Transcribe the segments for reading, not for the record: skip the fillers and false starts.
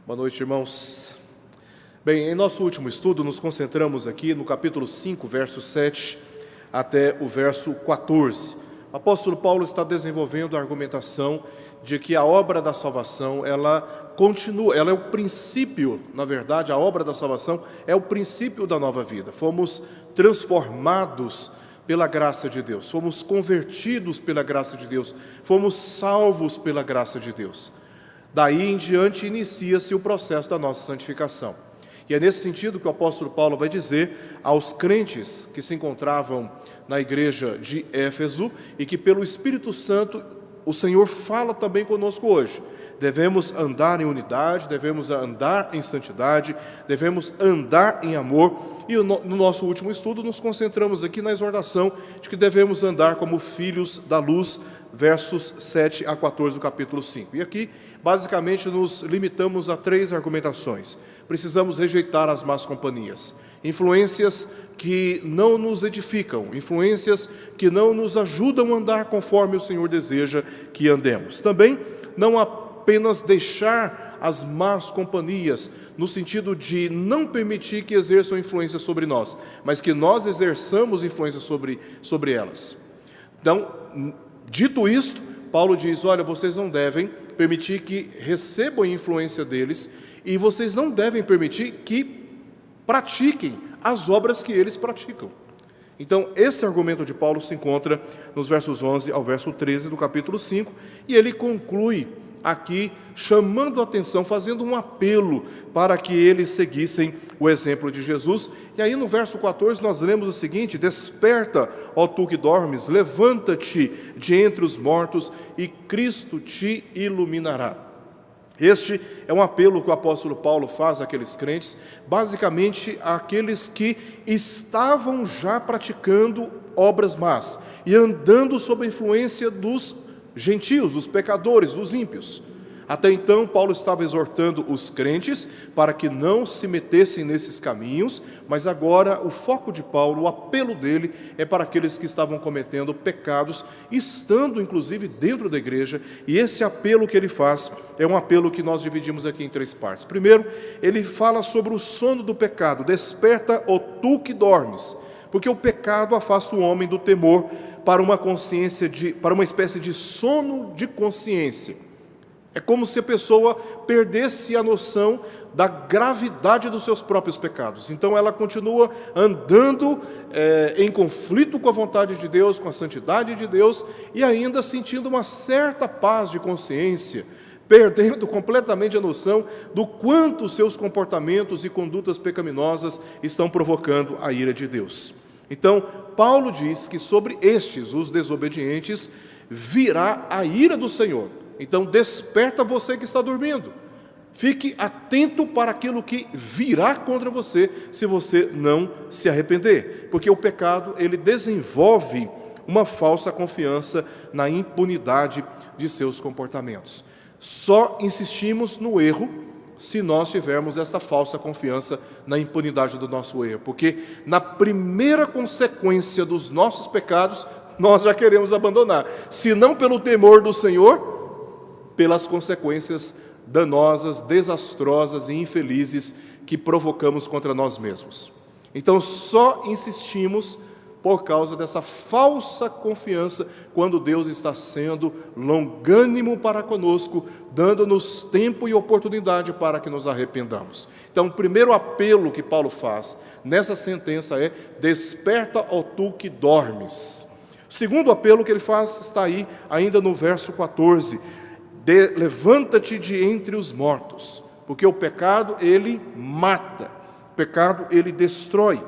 Boa noite, irmãos. Bem, em nosso último estudo, nos concentramos aqui no capítulo 5, verso 7 até o verso 14. O apóstolo Paulo está desenvolvendo a argumentação de que a obra da salvação, ela continua, ela é o princípio, na verdade, a obra da salvação é o princípio da nova vida. Fomos transformados pela graça de Deus, fomos convertidos pela graça de Deus, fomos salvos pela graça de Deus. Daí em diante inicia-se o processo da nossa santificação. E é nesse sentido que o apóstolo Paulo vai dizer aos crentes que se encontravam na igreja de Éfeso e que pelo Espírito Santo o Senhor fala também conosco hoje. Devemos andar em unidade, devemos andar em santidade, devemos andar em amor. E no nosso último estudo nos concentramos aqui na exortação de que devemos andar como filhos da luz, versos 7 a 14 do capítulo 5. E aqui, basicamente, nos limitamos a 3 argumentações. Precisamos rejeitar as más companhias, influências que não nos edificam, influências que não nos ajudam a andar conforme o Senhor deseja que andemos. Também não apenas deixar as más companhias, no sentido de não permitir que exerçam influência sobre nós, mas que nós exerçamos influência sobre elas. Então, dito isto, Paulo diz, olha, vocês não devem permitir que recebam influência deles e vocês não devem permitir que pratiquem as obras que eles praticam. Então, esse argumento de Paulo se encontra nos versos 11 ao verso 13 do capítulo 5, e ele conclui aqui chamando a atenção, fazendo um apelo para que eles seguissem o exemplo de Jesus. E aí no verso 14 nós lemos o seguinte: desperta, ó tu que dormes, levanta-te de entre os mortos e Cristo te iluminará. Este é um apelo que o apóstolo Paulo faz àqueles crentes, basicamente àqueles que estavam já praticando obras más e andando sob a influência dos gentios, dos pecadores, dos ímpios. Até então, Paulo estava exortando os crentes para que não se metessem nesses caminhos, mas agora o foco de Paulo, o apelo dele, é para aqueles que estavam cometendo pecados, estando inclusive dentro da igreja, e esse apelo que ele faz é um apelo que nós dividimos aqui em 3 partes. Primeiro, ele fala sobre o sono do pecado, desperta, ó tu que dormes, porque o pecado afasta o homem do temor para uma espécie de sono de consciência. É como se a pessoa perdesse a noção da gravidade dos seus próprios pecados. Então ela continua andando em conflito com a vontade de Deus, com a santidade de Deus, e ainda sentindo uma certa paz de consciência, perdendo completamente a noção do quanto seus comportamentos e condutas pecaminosas estão provocando a ira de Deus. Então, Paulo diz que sobre estes, os desobedientes, virá a ira do Senhor. Então, desperta você que está dormindo. Fique atento para aquilo que virá contra você, se você não se arrepender. Porque o pecado, ele desenvolve uma falsa confiança na impunidade de seus comportamentos. Só insistimos no erro se nós tivermos essa falsa confiança na impunidade do nosso erro. Porque na primeira consequência dos nossos pecados, nós já queremos abandonar. Se não pelo temor do Senhor, pelas consequências danosas, desastrosas e infelizes que provocamos contra nós mesmos. Então, só insistimos por causa dessa falsa confiança, quando Deus está sendo longânimo para conosco, dando-nos tempo e oportunidade para que nos arrependamos. Então, o primeiro apelo que Paulo faz nessa sentença é: desperta, ó tu que dormes. O segundo apelo que ele faz está aí, ainda no verso 14: levanta-te de entre os mortos, porque o pecado, ele mata, o pecado, ele destrói.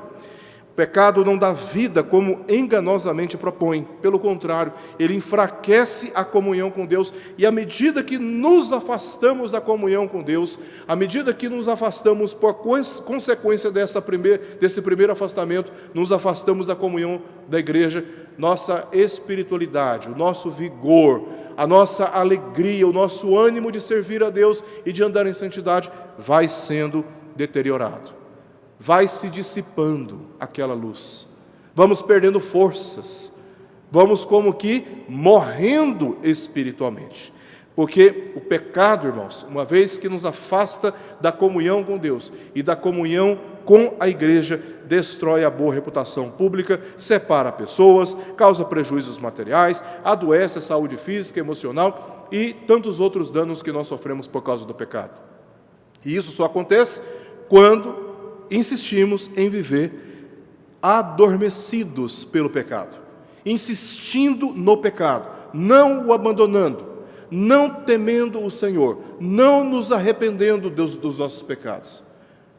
O pecado não dá vida como enganosamente propõe, pelo contrário, ele enfraquece a comunhão com Deus, e à medida que nos afastamos da comunhão com Deus, à medida que nos afastamos por consequência desse primeiro afastamento, nos afastamos da comunhão da igreja, nossa espiritualidade, o nosso vigor, a nossa alegria, o nosso ânimo de servir a Deus e de andar em santidade vai sendo deteriorado. Vai se dissipando aquela luz. Vamos perdendo forças. Vamos como que morrendo espiritualmente. Porque o pecado, irmãos, uma vez que nos afasta da comunhão com Deus e da comunhão com a igreja, destrói a boa reputação pública, separa pessoas, causa prejuízos materiais, adoece a saúde física, emocional e tantos outros danos que nós sofremos por causa do pecado. E isso só acontece quando insistimos em viver adormecidos pelo pecado, insistindo no pecado, não o abandonando, não temendo o Senhor, não nos arrependendo dos nossos pecados.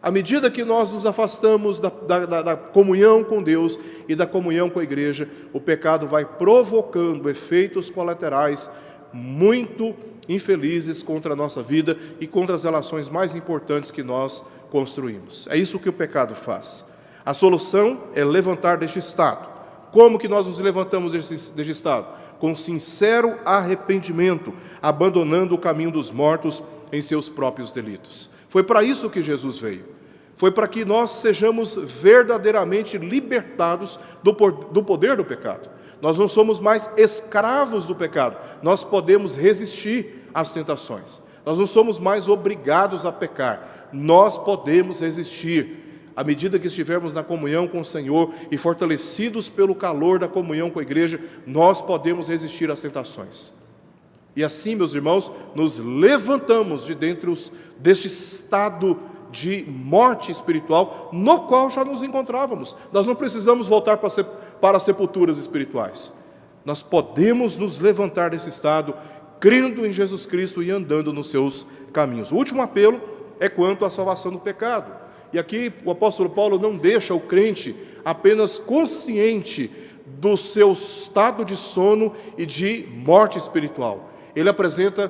À medida que nós nos afastamos da comunhão com Deus e da comunhão com a igreja, o pecado vai provocando efeitos colaterais muito infelizes contra a nossa vida e contra as relações mais importantes que nós construímos. É isso que o pecado faz. A solução é levantar deste estado. Como que nós nos levantamos deste estado? Com sincero arrependimento, abandonando o caminho dos mortos em seus próprios delitos. Foi para isso que Jesus veio. Foi para que nós sejamos verdadeiramente libertados do poder do pecado. Nós não somos mais escravos do pecado. Nós podemos resistir às tentações. Nós não somos mais obrigados a pecar. Nós podemos resistir. À medida que estivermos na comunhão com o Senhor e fortalecidos pelo calor da comunhão com a igreja, nós podemos resistir às tentações. E assim, meus irmãos, nos levantamos de dentro deste estado de morte espiritual no qual já nos encontrávamos. Nós não precisamos voltar para sepulturas espirituais. Nós podemos nos levantar desse estado, crendo em Jesus Cristo e andando nos seus caminhos. O último apelo é quanto à salvação do pecado. E aqui o apóstolo Paulo não deixa o crente apenas consciente do seu estado de sono e de morte espiritual. Ele apresenta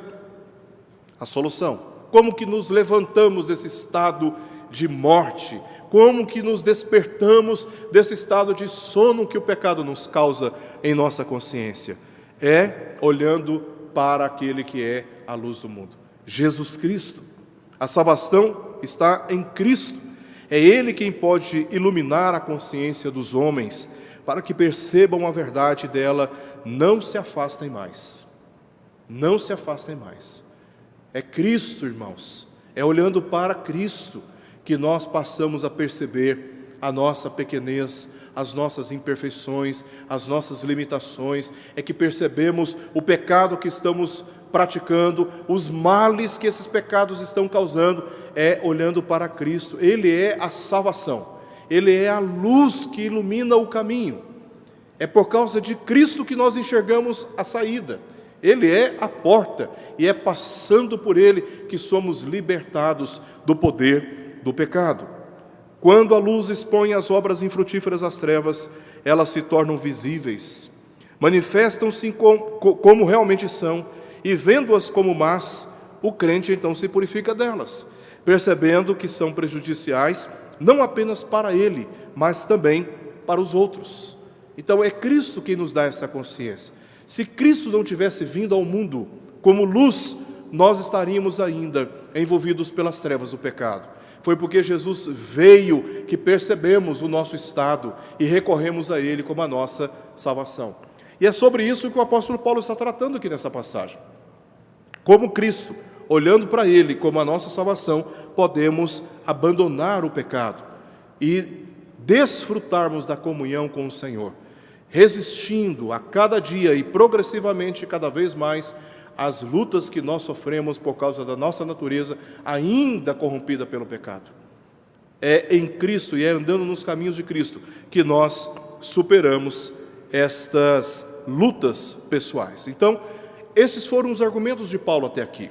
a solução. Como que nos levantamos desse estado de morte? Como que nos despertamos desse estado de sono que o pecado nos causa em nossa consciência? É olhando para aquele que é a luz do mundo, Jesus Cristo. A salvação está em Cristo. É Ele quem pode iluminar a consciência dos homens, para que percebam a verdade dela, não se afastem mais. Não se afastem mais. É Cristo, irmãos, é olhando para Cristo que nós passamos a perceber a nossa pequenez, as nossas imperfeições, as nossas limitações, é que percebemos o pecado que estamos praticando, os males que esses pecados estão causando, é olhando para Cristo. Ele é a salvação, Ele é a luz que ilumina o caminho. É por causa de Cristo que nós enxergamos a saída. Ele é a porta, e é passando por Ele que somos libertados do poder do pecado. Quando a luz expõe as obras infrutíferas às trevas, elas se tornam visíveis, manifestam-se como realmente são, e vendo-as como más, o crente então se purifica delas, percebendo que são prejudiciais, não apenas para ele, mas também para os outros. Então é Cristo quem nos dá essa consciência. Se Cristo não tivesse vindo ao mundo como luz, nós estaríamos ainda envolvidos pelas trevas do pecado. Foi porque Jesus veio que percebemos o nosso estado e recorremos a Ele como a nossa salvação. E é sobre isso que o apóstolo Paulo está tratando aqui nessa passagem. Como Cristo, olhando para Ele como a nossa salvação, podemos abandonar o pecado e desfrutarmos da comunhão com o Senhor, resistindo a cada dia e progressivamente cada vez mais as lutas que nós sofremos por causa da nossa natureza ainda corrompida pelo pecado. É em Cristo e é andando nos caminhos de Cristo que nós superamos estas lutas pessoais. Então, esses foram os argumentos de Paulo até aqui,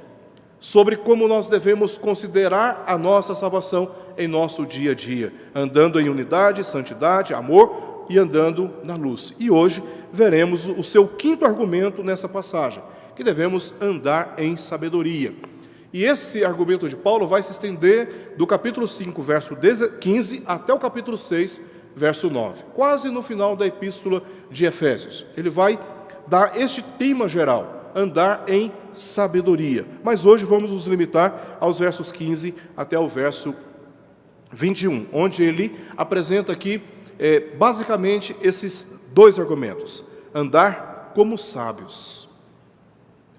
sobre como nós devemos considerar a nossa salvação em nosso dia a dia, andando em unidade, santidade, amor e andando na luz. E hoje veremos o seu quinto argumento nessa passagem, que devemos andar em sabedoria. E esse argumento de Paulo vai se estender do capítulo 5, verso 15, até o capítulo 6, verso 9, quase no final da epístola de Efésios. Ele vai dar este tema geral, andar em sabedoria. Mas hoje vamos nos limitar aos versos 15 até o verso 21, onde ele apresenta aqui, basicamente, esses dois argumentos. Andar como sábios.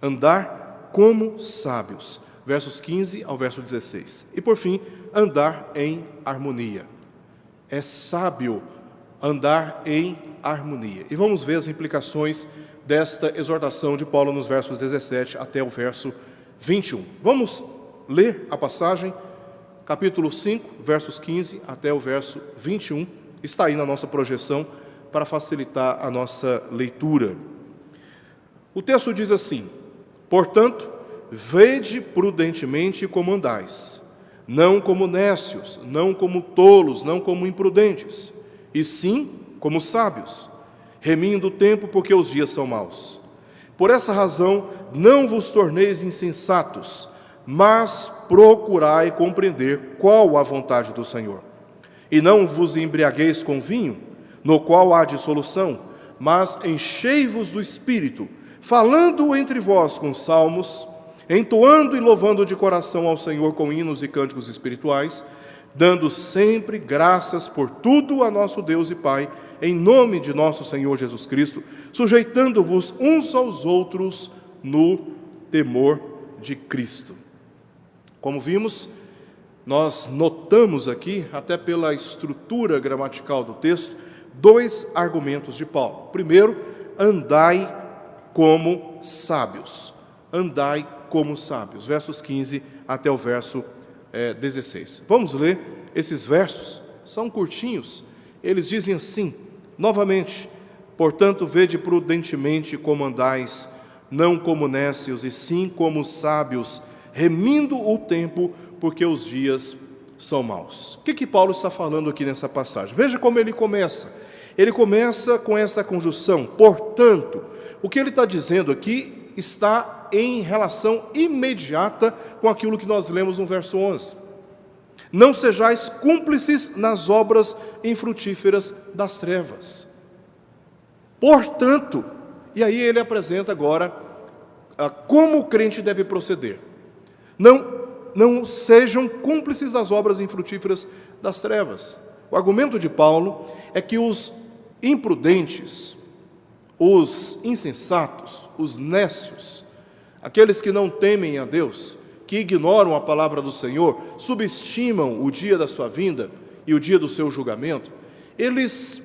Andar como sábios. Versos 15 ao verso 16. E por fim, andar em harmonia. É sábio andar em harmonia. E vamos ver as implicações desta exortação de Paulo nos versos 17 até o verso 21. Vamos ler a passagem, capítulo 5, versos 15 até o verso 21. Está aí na nossa projeção para facilitar a nossa leitura. O texto diz assim: portanto, vede prudentemente como andais, não como nécios, não como tolos, não como imprudentes, e sim como sábios, remindo o tempo, porque os dias são maus. Por essa razão, não vos torneis insensatos, mas procurai compreender qual a vontade do Senhor. E não vos embriagueis com vinho, no qual há dissolução, mas enchei-vos do Espírito, falando entre vós com salmos, entoando e louvando de coração ao Senhor com hinos e cânticos espirituais, dando sempre graças por tudo a nosso Deus e Pai, em nome de nosso Senhor Jesus Cristo, sujeitando-vos uns aos outros no temor de Cristo. Como vimos, nós notamos aqui, até pela estrutura gramatical do texto, dois argumentos de Paulo. Primeiro, andai como sábios. Andai como sábios. Versos 15 até o verso 16. Vamos ler esses versos, são curtinhos. Eles dizem assim, novamente: portanto, vede prudentemente como andais, não como nécios, e sim como sábios, remindo o tempo, porque os dias são maus. O que Paulo está falando aqui nessa passagem? Veja como ele começa. Ele começa com essa conjunção, portanto. O que ele está dizendo aqui está em relação imediata com aquilo que nós lemos no verso 11. Não sejais cúmplices nas obras infrutíferas das trevas. Portanto, e aí ele apresenta agora como o crente deve proceder. Não sejam cúmplices das obras infrutíferas das trevas. O argumento de Paulo é que os imprudentes, os insensatos, os nécios, aqueles que não temem a Deus, que ignoram a palavra do Senhor, subestimam o dia da sua vinda e o dia do seu julgamento, eles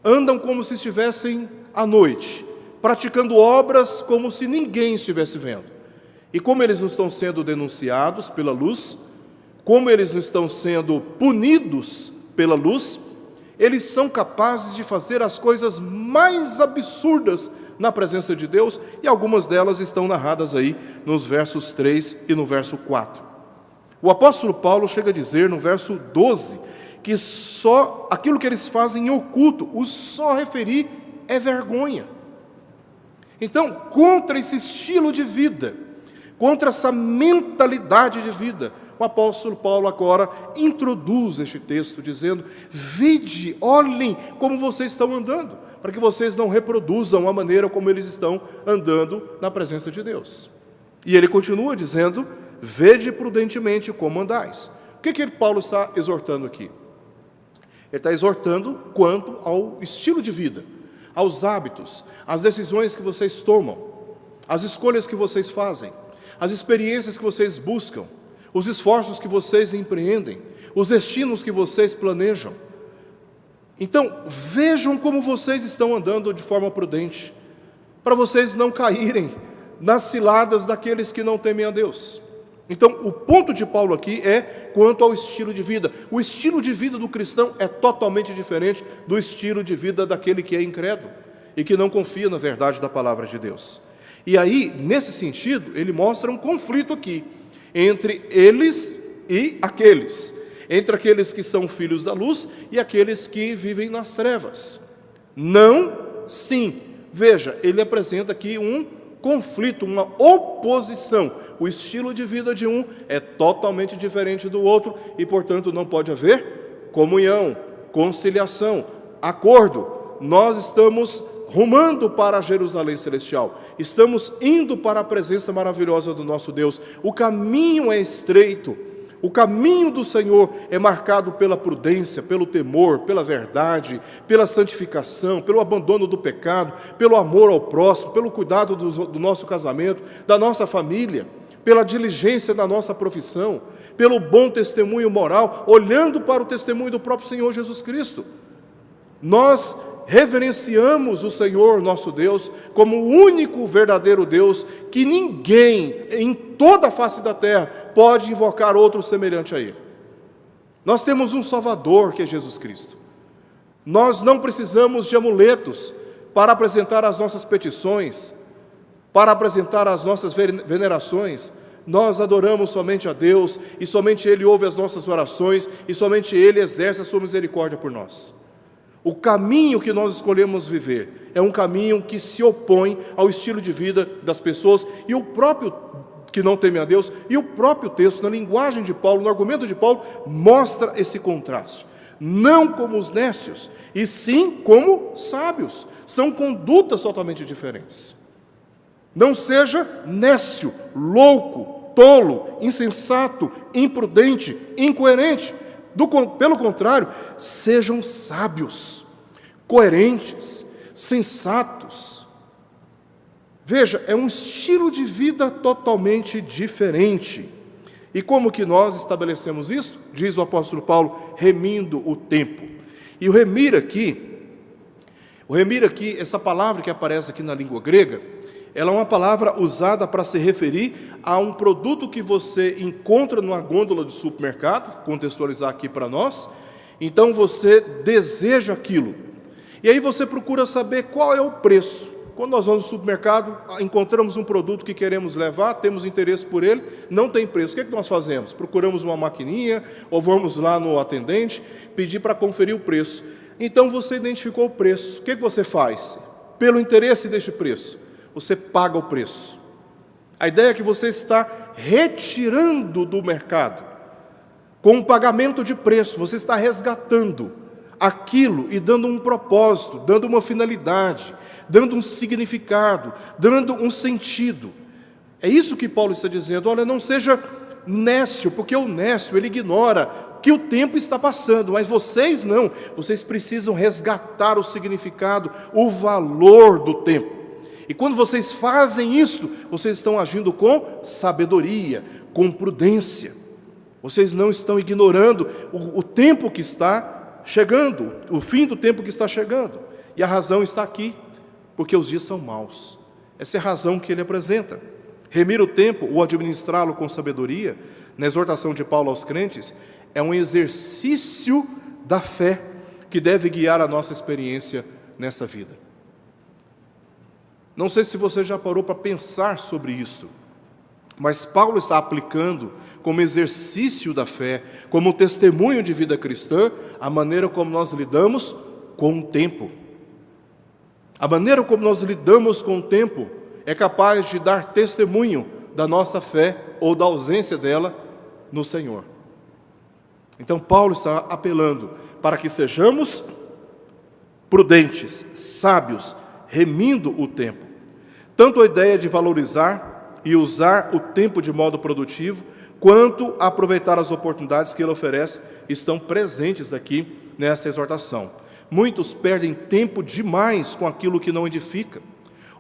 andam como se estivessem à noite, praticando obras como se ninguém estivesse vendo. E como eles não estão sendo denunciados pela luz, como eles não estão sendo punidos pela luz, eles são capazes de fazer as coisas mais absurdas na presença de Deus, e algumas delas estão narradas aí nos versos 3 e no verso 4. O apóstolo Paulo chega a dizer no verso 12 que só aquilo que eles fazem em oculto, o só referir é vergonha. Então, contra esse estilo de vida, contra essa mentalidade de vida, o apóstolo Paulo agora introduz este texto dizendo: vide, olhem como vocês estão andando, para que vocês não reproduzam a maneira como eles estão andando na presença de Deus. E ele continua dizendo: vede prudentemente como andais. O que Paulo está exortando aqui? Ele está exortando quanto ao estilo de vida, aos hábitos, às decisões que vocês tomam, às escolhas que vocês fazem, às experiências que vocês buscam, os esforços que vocês empreendem, os destinos que vocês planejam. Então, vejam como vocês estão andando de forma prudente, para vocês não caírem nas ciladas daqueles que não temem a Deus. Então, o ponto de Paulo aqui é quanto ao estilo de vida. O estilo de vida do cristão é totalmente diferente do estilo de vida daquele que é incrédulo e que não confia na verdade da palavra de Deus. E aí, nesse sentido, ele mostra um conflito aqui entre eles e aqueles, entre aqueles que são filhos da luz e aqueles que vivem nas trevas. Não, sim. Veja, ele apresenta aqui um conflito, uma oposição. O estilo de vida de um é totalmente diferente do outro e, portanto, não pode haver comunhão, conciliação, acordo. Nós estamos rumando para a Jerusalém celestial, estamos indo para a presença maravilhosa do nosso Deus. O caminho é estreito, O caminho do Senhor é marcado pela prudência, pelo temor, pela verdade, pela santificação, pelo abandono do pecado, pelo amor ao próximo, pelo cuidado do nosso casamento, da nossa família, pela diligência da nossa profissão, pelo bom testemunho moral, olhando para o testemunho do próprio Senhor Jesus Cristo. Nós reverenciamos o Senhor nosso Deus como o único verdadeiro Deus, que ninguém em toda a face da terra pode invocar outro semelhante a Ele. Nós temos um Salvador, que é Jesus Cristo. Nós não precisamos de amuletos para apresentar as nossas petições, para apresentar as nossas venerações. Nós adoramos somente a Deus, e somente Ele ouve as nossas orações, e somente Ele exerce a sua misericórdia por nós. O caminho que nós escolhemos viver é um caminho que se opõe ao estilo de vida das pessoas, e o próprio que não teme a Deus, e o próprio texto, na linguagem de Paulo, no argumento de Paulo, mostra esse contraste. Não como os nécios, e sim como sábios. São condutas totalmente diferentes. Não seja nécio, louco, tolo, insensato, imprudente, incoerente. Pelo contrário, sejam sábios, coerentes, sensatos. Veja, é um estilo de vida totalmente diferente. E como que nós estabelecemos isso? Diz o apóstolo Paulo, remindo o tempo. E o remir aqui, essa palavra que aparece aqui na língua grega, ela é uma palavra usada para se referir a um produto que você encontra numa gôndola de supermercado, contextualizar aqui para nós. Então você deseja aquilo, e aí você procura saber qual é o preço. Quando nós vamos no supermercado, encontramos um produto que queremos levar, temos interesse por ele, não tem preço. O que é que nós fazemos? Procuramos uma maquininha, ou vamos lá no atendente, pedir para conferir o preço. Então você identificou o preço. O que é que você faz? Pelo interesse deste preço, você paga o preço. A ideia é que você está retirando do mercado, com um pagamento de preço, você está resgatando aquilo e dando um propósito, dando uma finalidade, dando um significado, dando um sentido. É isso que Paulo está dizendo. Olha, não seja nécio, porque o nécio, ele ignora que o tempo está passando, mas vocês não. Vocês precisam resgatar o significado, o valor do tempo. E quando vocês fazem isso, vocês estão agindo com sabedoria, com prudência. Vocês não estão ignorando o tempo que está chegando, o fim do tempo que está chegando. E a razão está aqui, porque os dias são maus. Essa é a razão que ele apresenta. Remir o tempo, ou administrá-lo com sabedoria, na exortação de Paulo aos crentes, é um exercício da fé que deve guiar a nossa experiência nesta vida. Não sei se você já parou para pensar sobre isso, mas Paulo está aplicando como exercício da fé, como testemunho de vida cristã, a maneira como nós lidamos com o tempo. A maneira como nós lidamos com o tempo é capaz de dar testemunho da nossa fé ou da ausência dela no Senhor. Então Paulo está apelando para que sejamos prudentes, sábios, remindo o tempo. Tanto a ideia de valorizar e usar o tempo de modo produtivo, quanto aproveitar as oportunidades que ele oferece, estão presentes aqui nesta exortação. Muitos perdem tempo demais com aquilo que não edifica,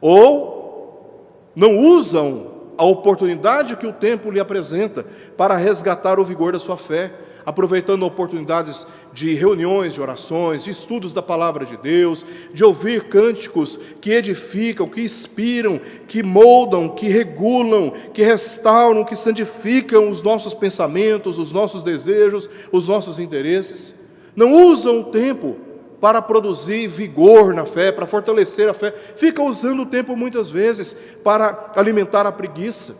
ou não usam a oportunidade que o tempo lhe apresenta para resgatar o vigor da sua fé, aproveitando oportunidades de reuniões, de orações, de estudos da palavra de Deus, de ouvir cânticos que edificam, que inspiram, que moldam, que regulam, que restauram, que santificam os nossos pensamentos, os nossos desejos, os nossos interesses. Não usam o tempo para produzir vigor na fé, para fortalecer a fé. Fica usando o tempo muitas vezes para alimentar a preguiça,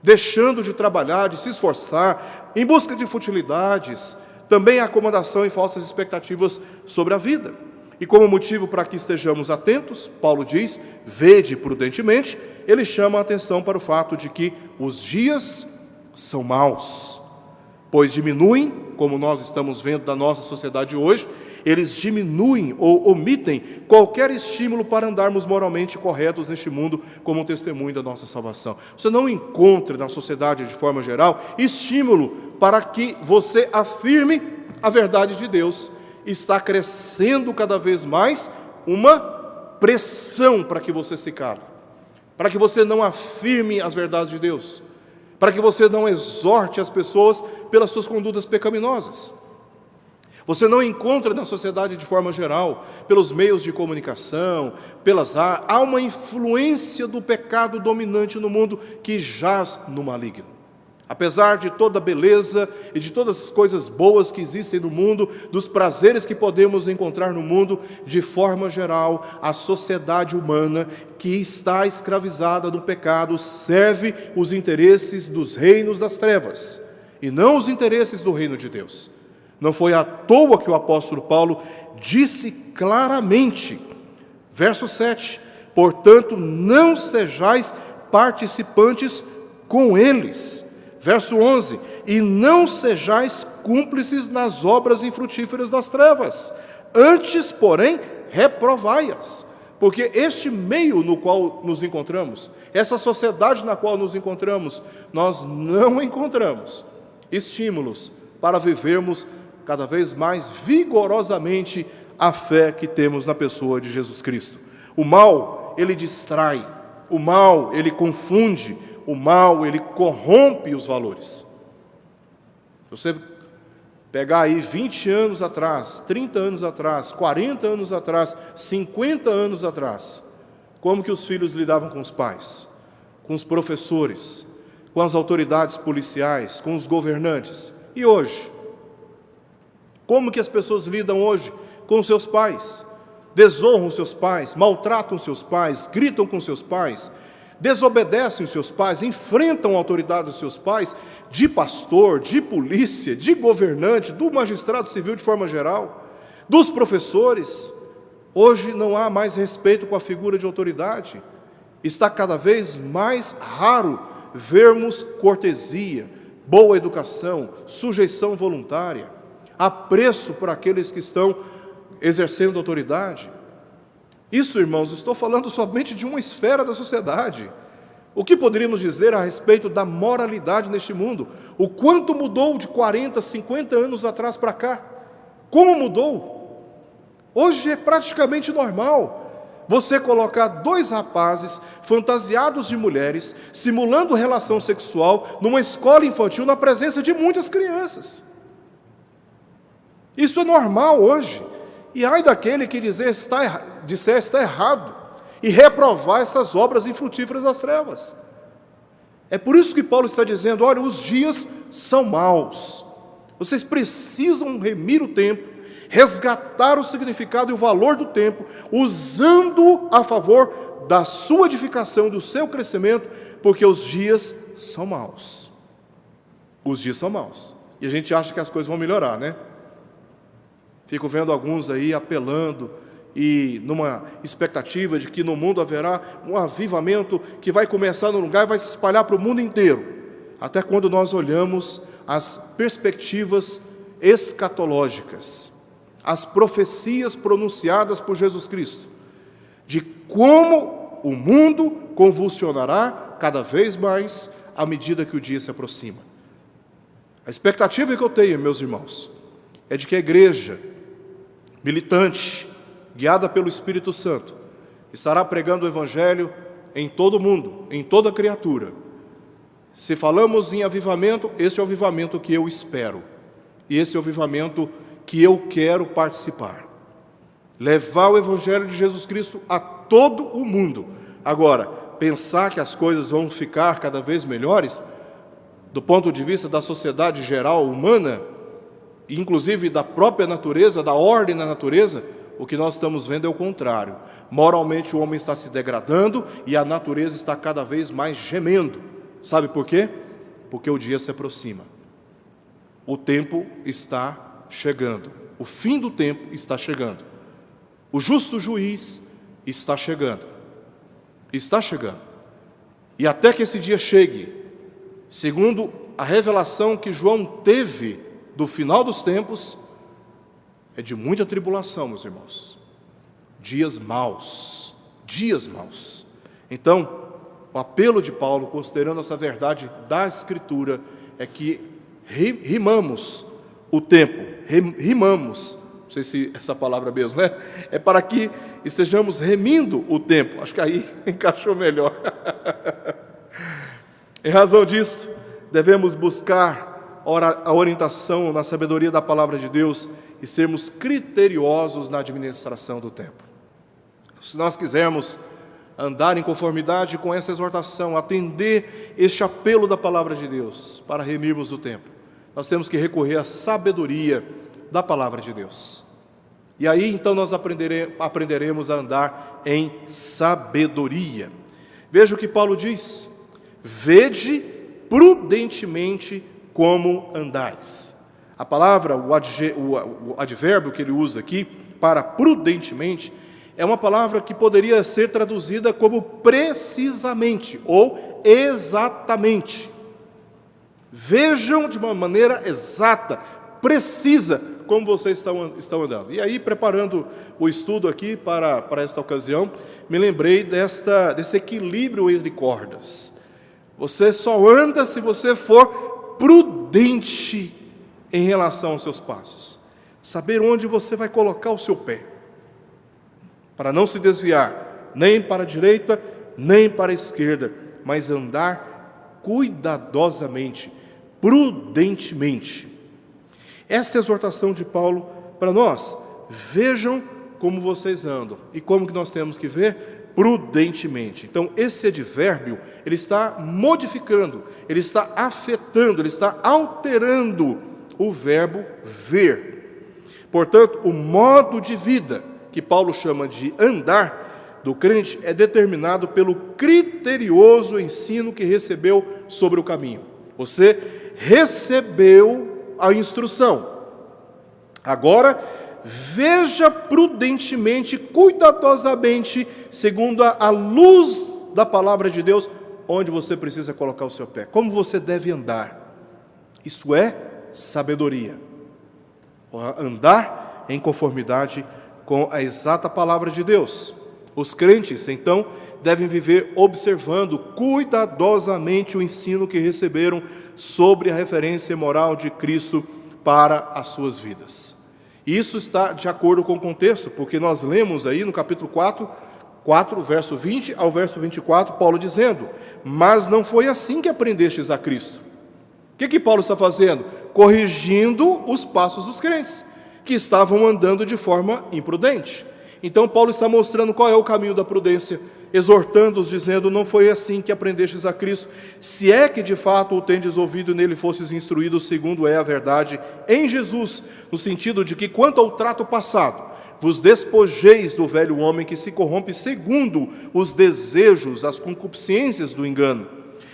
deixando de trabalhar, de se esforçar, em busca de futilidades, também a acomodação e falsas expectativas sobre a vida. E como motivo para que estejamos atentos, Paulo diz, vede prudentemente, ele chama a atenção para o fato de que os dias são maus, pois diminuem como nós estamos vendo da nossa sociedade hoje, eles diminuem ou omitem qualquer estímulo para andarmos moralmente corretos neste mundo como um testemunho da nossa salvação. Você não encontra na sociedade, de forma geral, estímulo para que você afirme a verdade de Deus. Está crescendo cada vez mais uma pressão para que você se cale, para que você não afirme as verdades de Deus, para que você não exorte as pessoas pelas suas condutas pecaminosas. Você não encontra na sociedade de forma geral, pelos meios de comunicação, há uma influência do pecado dominante no mundo que jaz no maligno. Apesar de toda a beleza e de todas as coisas boas que existem no mundo, dos prazeres que podemos encontrar no mundo, de forma geral, a sociedade humana que está escravizada no pecado serve os interesses dos reinos das trevas e não os interesses do reino de Deus. Não foi à toa que o apóstolo Paulo disse claramente, verso 7, portanto, não sejais participantes com eles. Verso 11, e não sejais cúmplices nas obras infrutíferas das trevas, antes, porém, reprovai-as. Porque este meio no qual nos encontramos, essa sociedade na qual nos encontramos, nós não encontramos estímulos para vivermos cada vez mais vigorosamente a fé que temos na pessoa de Jesus Cristo. O mal, ele distrai, o mal, ele confunde, o mal, ele corrompe os valores. Se você pegar aí 20 anos atrás, 30 anos atrás, 40 anos atrás, 50 anos atrás, como que os filhos lidavam com os pais, com os professores, com as autoridades policiais, com os governantes? E hoje? Como que as pessoas lidam hoje com seus pais? Desonram seus pais, maltratam seus pais, gritam com seus pais, desobedecem os seus pais, enfrentam a autoridade dos seus pais, de pastor, de polícia, de governante, do magistrado civil de forma geral, dos professores. Hoje não há mais respeito com a figura de autoridade. Está cada vez mais raro vermos cortesia, boa educação, sujeição voluntária, apreço por aqueles que estão exercendo autoridade. Isso, irmãos, estou falando somente de uma esfera da sociedade. O que poderíamos dizer a respeito da moralidade neste mundo? O quanto mudou de 40, 50 anos atrás para cá? Como mudou? Hoje é praticamente normal você colocar dois rapazes fantasiados de mulheres, simulando relação sexual, numa escola infantil, na presença de muitas crianças. Isso é normal hoje. E ai daquele que disser está errado e reprovar essas obras infrutíferas das trevas. É por isso que Paulo está dizendo, olha, os dias são maus. Vocês precisam remir o tempo, resgatar o significado e o valor do tempo, usando a favor da sua edificação, do seu crescimento, porque os dias são maus. Os dias são maus. E a gente acha que as coisas vão melhorar, né? Fico vendo alguns aí apelando e numa expectativa de que no mundo haverá um avivamento que vai começar num lugar e vai se espalhar para o mundo inteiro. Até quando nós olhamos as perspectivas escatológicas, as profecias pronunciadas por Jesus Cristo, de como o mundo convulsionará cada vez mais à medida que o dia se aproxima. A expectativa que eu tenho, meus irmãos, é de que a igreja militante, guiada pelo Espírito Santo, estará pregando o Evangelho em todo o mundo, em toda criatura. Se falamos em avivamento, esse é o avivamento que eu espero. E esse é o avivamento que eu quero participar. Levar o Evangelho de Jesus Cristo a todo o mundo. Agora, pensar que as coisas vão ficar cada vez melhores, do ponto de vista da sociedade geral humana, inclusive da própria natureza, da ordem da natureza, o que nós estamos vendo é o contrário. Moralmente o homem está se degradando e a natureza está cada vez mais gemendo. Sabe por quê? Porque o dia se aproxima. O tempo está chegando. O fim do tempo está chegando. O justo juiz está chegando. Está chegando. E até que esse dia chegue, segundo a revelação que João teve do final dos tempos é de muita tribulação, meus irmãos. Dias maus, dias maus. Então, o apelo de Paulo, considerando essa verdade da Escritura, é que rimamos o tempo, rimamos, não sei se essa palavra mesmo, né? É para que estejamos remindo o tempo. Acho que aí encaixou melhor. Em razão disso, devemos buscar a orientação na sabedoria da palavra de Deus e sermos criteriosos na administração do tempo. Se nós quisermos andar em conformidade com essa exortação, atender este apelo da palavra de Deus para remirmos o tempo, nós temos que recorrer à sabedoria da palavra de Deus. E aí então nós aprenderemos a andar em sabedoria. Veja o que Paulo diz: vede prudentemente como andais. A palavra, o advérbio que ele usa aqui para prudentemente, é uma palavra que poderia ser traduzida como precisamente ou exatamente. Vejam de uma maneira exata, precisa, como vocês estão andando. E aí, preparando o estudo aqui para esta ocasião, me lembrei desse equilíbrio entre cordas. Você só anda se você for prudente em relação aos seus passos. Saber onde você vai colocar o seu pé, para não se desviar, nem para a direita, nem para a esquerda, mas andar cuidadosamente, prudentemente. Esta é a exortação de Paulo para nós. Vejam como vocês andam. E como que nós temos que ver? Prudentemente. Então, esse advérbio, ele está modificando, ele está afetando, ele está alterando o verbo ver. Portanto, o modo de vida que Paulo chama de andar do crente é determinado pelo criterioso ensino que recebeu sobre o caminho. Você recebeu a instrução. Agora, veja prudentemente, cuidadosamente, segundo a luz da palavra de Deus, onde você precisa colocar o seu pé, como você deve andar. Isto é sabedoria. Andar em conformidade com a exata palavra de Deus. Os crentes, então, devem viver observando cuidadosamente o ensino que receberam sobre a referência moral de Cristo para as suas vidas. Isso está de acordo com o contexto, porque nós lemos aí no capítulo 4, verso 20 ao verso 24, Paulo dizendo: mas não foi assim que aprendestes a Cristo. O que Paulo está fazendo? Corrigindo os passos dos crentes, que estavam andando de forma imprudente. Então Paulo está mostrando qual é o caminho da prudência, exortando-os, dizendo: não foi assim que aprendestes a Cristo, se é que de fato o tendes ouvido e nele fostes instruídos, segundo é a verdade em Jesus, no sentido de que quanto ao trato passado, vos despojeis do velho homem que se corrompe segundo os desejos, as concupiscências do engano,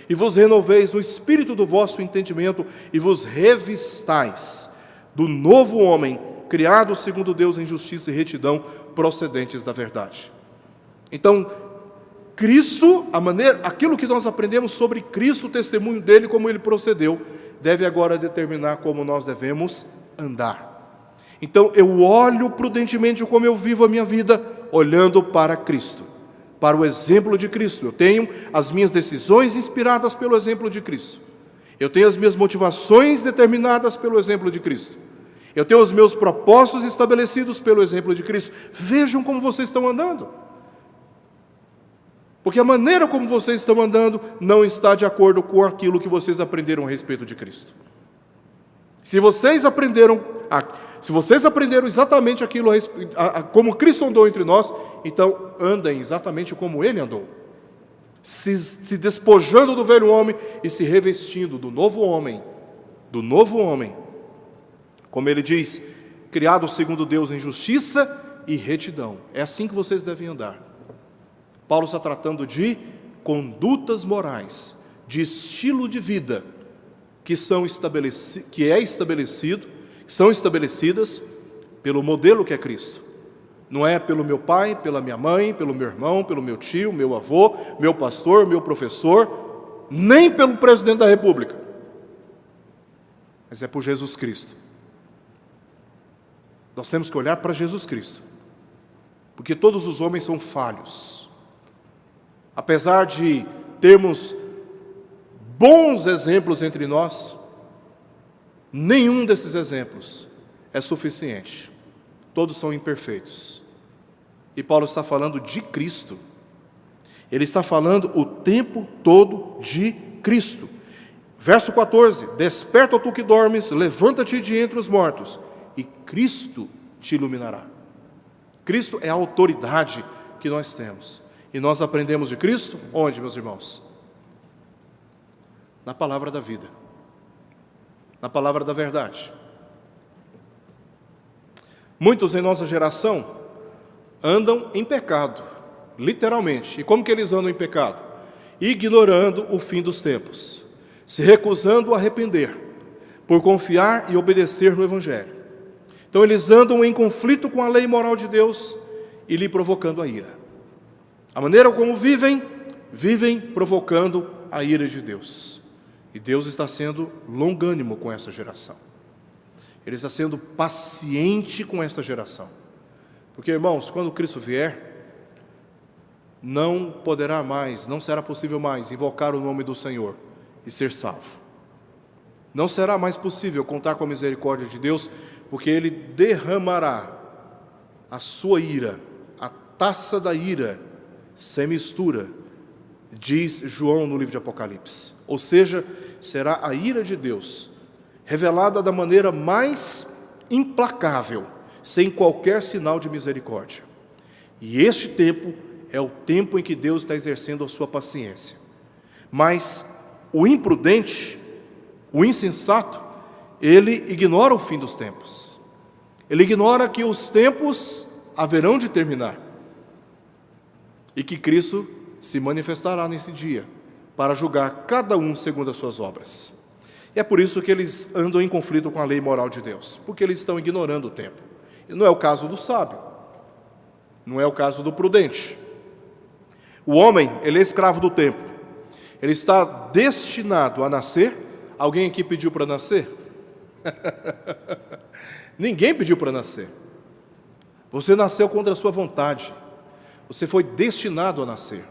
e vos renoveis no espírito do vosso entendimento, e vos revistais do novo homem, criado segundo Deus em justiça e retidão, procedentes da verdade. Então, Cristo, aquilo que nós aprendemos sobre Cristo, o testemunho dele, como ele procedeu, deve agora determinar como nós devemos andar. Então, eu olho prudentemente como eu vivo a minha vida, olhando para Cristo, para o exemplo de Cristo. Eu tenho as minhas decisões inspiradas pelo exemplo de Cristo. Eu tenho as minhas motivações determinadas pelo exemplo de Cristo. Eu tenho os meus propósitos estabelecidos pelo exemplo de Cristo. Vejam como vocês estão andando. Porque a maneira como vocês estão andando não está de acordo com aquilo que vocês aprenderam a respeito de Cristo. Se vocês aprenderam exatamente aquilo como Cristo andou entre nós, então andem exatamente como Ele andou. Se despojando do velho homem e se revestindo do novo homem, como ele diz, criado segundo Deus em justiça e retidão. É assim que vocês devem andar. Paulo está tratando de condutas morais, de estilo de vida, que são estabelecidas pelo modelo que é Cristo. Não é pelo meu pai, pela minha mãe, pelo meu irmão, pelo meu tio, meu avô, meu pastor, meu professor, nem pelo presidente da República. Mas é por Jesus Cristo. Nós temos que olhar para Jesus Cristo, porque todos os homens são falhos. Apesar de termos bons exemplos entre nós, nenhum desses exemplos é suficiente. Todos são imperfeitos. E Paulo está falando de Cristo. Ele está falando o tempo todo de Cristo. Verso 14: desperta, tu que dormes, levanta-te de entre os mortos, e Cristo te iluminará. Cristo é a autoridade que nós temos. E nós aprendemos de Cristo onde, meus irmãos? Na palavra da vida, na palavra da verdade. Muitos em nossa geração andam em pecado, literalmente. E como que eles andam em pecado? Ignorando o fim dos tempos, se recusando a arrepender, por confiar e obedecer no Evangelho. Então eles andam em conflito com a lei moral de Deus e lhe provocando a ira. A maneira como vivem provocando a ira de Deus. E Deus está sendo longânimo com essa geração. Ele está sendo paciente com esta geração. Porque, irmãos, quando Cristo vier, não poderá mais, não será possível mais invocar o nome do Senhor e ser salvo. Não será mais possível contar com a misericórdia de Deus, porque Ele derramará a sua ira, a taça da ira, sem mistura, diz João no livro de Apocalipse. Ou seja, será a ira de Deus, revelada da maneira mais implacável, sem qualquer sinal de misericórdia. E este tempo é o tempo em que Deus está exercendo a sua paciência. Mas o imprudente, o insensato, ele ignora o fim dos tempos. Ele ignora que os tempos haverão de terminar. E que Cristo se manifestará nesse dia, para julgar cada um segundo as suas obras. E é por isso que eles andam em conflito com a lei moral de Deus, porque eles estão ignorando o tempo. E não é o caso do sábio, não é o caso do prudente. O homem, ele é escravo do tempo. Ele está destinado a nascer. Alguém aqui pediu para nascer? Ninguém pediu para nascer. Você nasceu contra a sua vontade. Você foi destinado a nascer.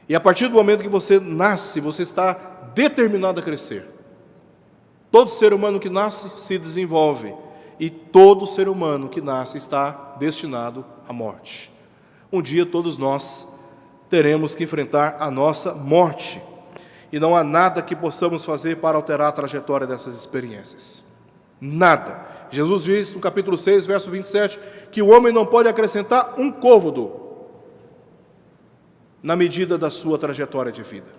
E a partir do momento que você nasce, você está determinado a crescer. Todo ser humano que nasce se desenvolve. E todo ser humano que nasce está destinado à morte. Um dia todos nós teremos que enfrentar a nossa morte. E não há nada que possamos fazer para alterar a trajetória dessas experiências. Nada. Jesus diz no capítulo 6, verso 27, que o homem não pode acrescentar um côvado na medida da sua trajetória de vida.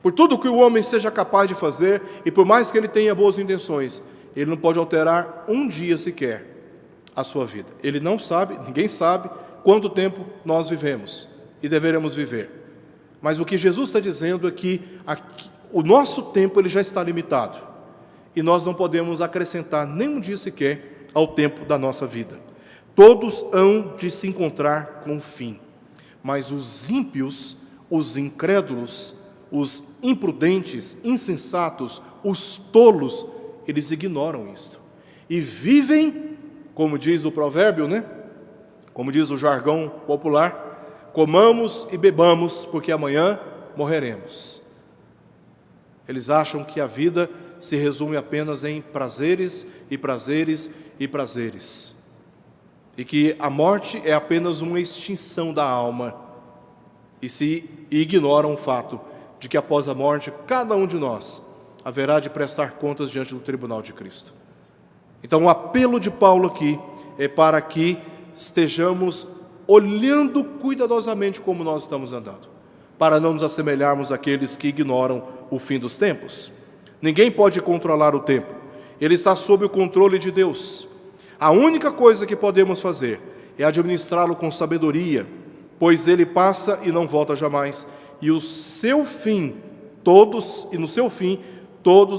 Por tudo que o homem seja capaz de fazer, e por mais que ele tenha boas intenções, ele não pode alterar um dia sequer a sua vida. Ele não sabe, ninguém sabe quanto tempo nós vivemos e deveremos viver. Mas o que Jesus está dizendo é que o nosso tempo ele já está limitado. E nós não podemos acrescentar nem um dia sequer ao tempo da nossa vida. Todos hão de se encontrar com o fim. Mas os ímpios, os incrédulos, os imprudentes, insensatos, os tolos, eles ignoram isto. E vivem, como diz o provérbio, né? Como diz o jargão popular, comamos e bebamos, porque amanhã morreremos. Eles acham que a vida se resume apenas em prazeres e prazeres e prazeres. E que a morte é apenas uma extinção da alma. E ignoram o fato de que após a morte, cada um de nós haverá de prestar contas diante do tribunal de Cristo. Então o apelo de Paulo aqui é para que estejamos olhando cuidadosamente como nós estamos andando, para não nos assemelharmos àqueles que ignoram o fim dos tempos. Ninguém pode controlar o tempo, ele está sob o controle de Deus. A única coisa que podemos fazer é administrá-lo com sabedoria, pois ele passa e não volta jamais, e no seu fim todos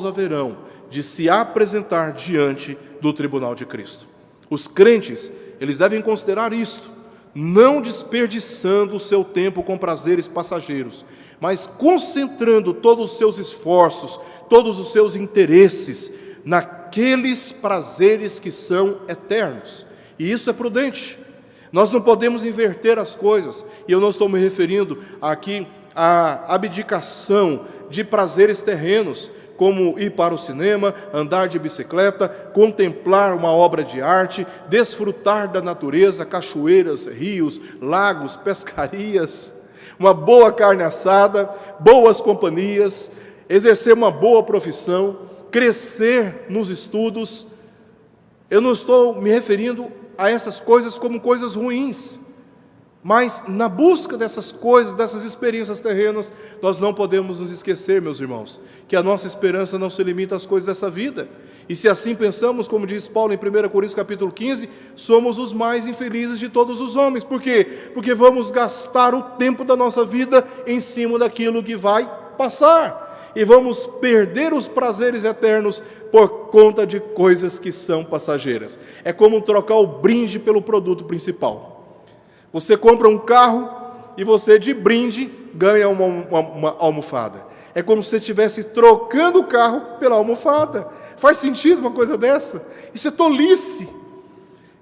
haverão de se apresentar diante do tribunal de Cristo. Os crentes, eles devem considerar isto, não desperdiçando o seu tempo com prazeres passageiros, mas concentrando todos os seus esforços, todos os seus interesses naqueles prazeres que são eternos. E isso é prudente. Nós não podemos inverter as coisas. E eu não estou me referindo aqui à abdicação de prazeres terrenos, como ir para o cinema, andar de bicicleta, contemplar uma obra de arte, desfrutar da natureza, cachoeiras, rios, lagos, pescarias, uma boa carne assada, boas companhias, exercer uma boa profissão, crescer nos estudos. Eu não estou me referindo a essas coisas como coisas ruins, mas na busca dessas coisas, dessas experiências terrenas, nós não podemos nos esquecer, meus irmãos, que a nossa esperança não se limita às coisas dessa vida. E se assim pensamos, como diz Paulo em 1 Coríntios capítulo 15, somos os mais infelizes de todos os homens. Por quê? Porque vamos gastar o tempo da nossa vida em cima daquilo que vai passar. E vamos perder os prazeres eternos por conta de coisas que são passageiras. É como trocar o brinde pelo produto principal. Você compra um carro e você, de brinde, ganha uma almofada. É como se você estivesse trocando o carro pela almofada. Faz sentido uma coisa dessa? Isso é tolice.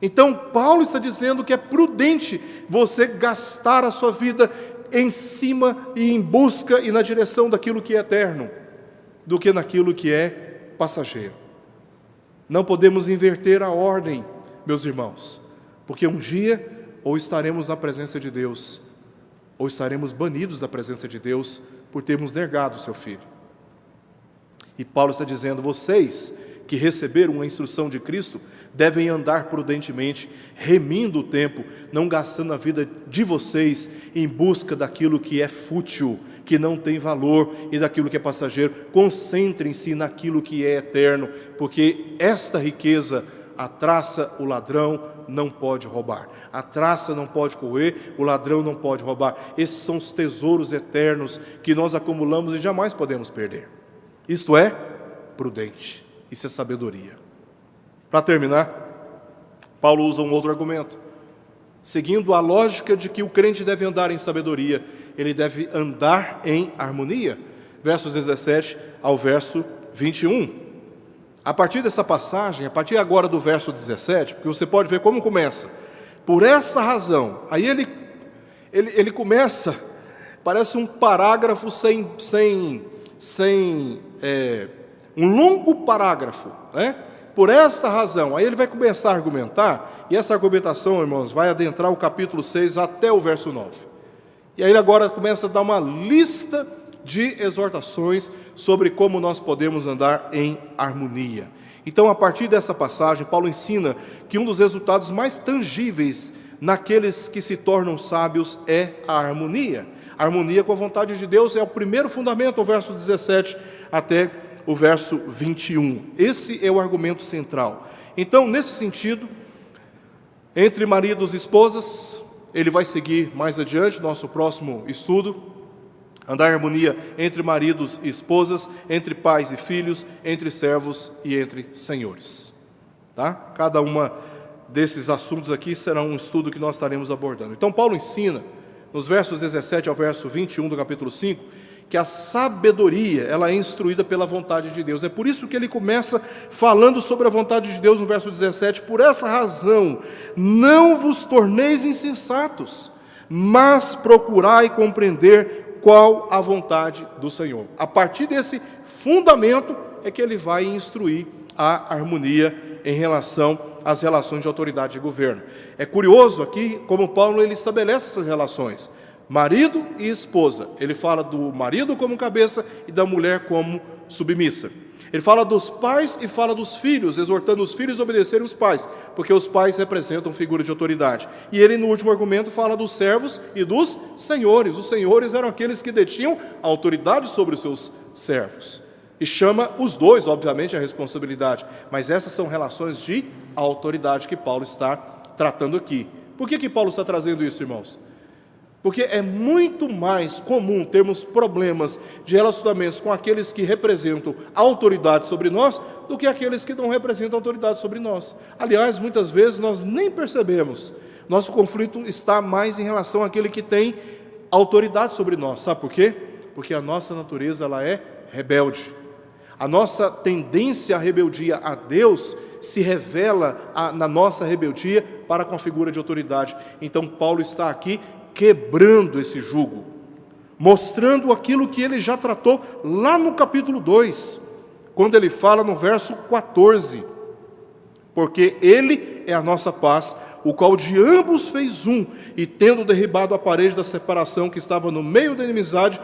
Então, Paulo está dizendo que é prudente você gastar a sua vida em cima e em busca e na direção daquilo que é eterno, do que naquilo que é passageiro. Não podemos inverter a ordem, meus irmãos, porque um dia ou estaremos na presença de Deus, ou estaremos banidos da presença de Deus por termos negado o seu Filho. E Paulo está dizendo, vocês que receberam a instrução de Cristo, devem andar prudentemente, remindo o tempo, não gastando a vida de vocês em busca daquilo que é fútil, que não tem valor, e daquilo que é passageiro. Concentrem-se naquilo que é eterno, porque esta riqueza, a traça, o ladrão não pode roubar. A traça não pode correr, o ladrão não pode roubar. Esses são os tesouros eternos que nós acumulamos e jamais podemos perder. Isto é prudente, isso é sabedoria. Para terminar, Paulo usa um outro argumento. Seguindo a lógica de que o crente deve andar em sabedoria, ele deve andar em harmonia. Versos 17 ao verso 21. A partir dessa passagem, a partir agora do verso 17, porque você pode ver como começa. Por essa razão, aí ele começa, parece um parágrafo um longo parágrafo, né? Por esta razão, aí ele vai começar a argumentar, e essa argumentação, irmãos, vai adentrar o capítulo 6 até o verso 9. E aí ele agora começa a dar uma lista de exortações sobre como nós podemos andar em harmonia. Então, a partir dessa passagem, Paulo ensina que um dos resultados mais tangíveis naqueles que se tornam sábios é a harmonia. A harmonia com a vontade de Deus é o primeiro fundamento, o verso 17 até o verso 21. Esse é o argumento central. Então, nesse sentido, entre maridos e esposas, ele vai seguir mais adiante, nosso próximo estudo, andar em harmonia entre maridos e esposas, entre pais e filhos, entre servos e entre senhores. Tá? Cada uma desses assuntos aqui será um estudo que nós estaremos abordando. Então, Paulo ensina, nos versos 17 ao verso 21 do capítulo 5, que a sabedoria, ela é instruída pela vontade de Deus. É por isso que ele começa falando sobre a vontade de Deus no verso 17. Por essa razão, não vos torneis insensatos, mas procurai compreender qual a vontade do Senhor. A partir desse fundamento é que ele vai instruir a harmonia em relação às relações de autoridade e governo. É curioso aqui como Paulo ele estabelece essas relações. Marido e esposa. Ele fala do marido como cabeça e da mulher como submissa. Ele fala dos pais e fala dos filhos, exortando os filhos a obedecerem os pais, porque os pais representam figura de autoridade. E ele, no último argumento, fala dos servos e dos senhores. Os senhores eram aqueles que detinham a autoridade sobre os seus servos. E chama os dois, obviamente, a responsabilidade. Mas essas são relações de autoridade que Paulo está tratando aqui. Por que Paulo está trazendo isso, irmãos? Porque é muito mais comum termos problemas de relacionamentos com aqueles que representam a autoridade sobre nós do que aqueles que não representam a autoridade sobre nós. Aliás, muitas vezes nós nem percebemos. Nosso conflito está mais em relação àquele que tem autoridade sobre nós. Sabe por quê? Porque a nossa natureza ela é rebelde. A nossa tendência à rebeldia a Deus se revela na nossa rebeldia para com a figura de autoridade. Então Paulo está aqui quebrando esse jugo, mostrando aquilo que ele já tratou lá no capítulo 2, quando ele fala no verso 14, porque ele é a nossa paz, o qual de ambos fez um, e tendo derribado a parede da separação que estava no meio da inimizade,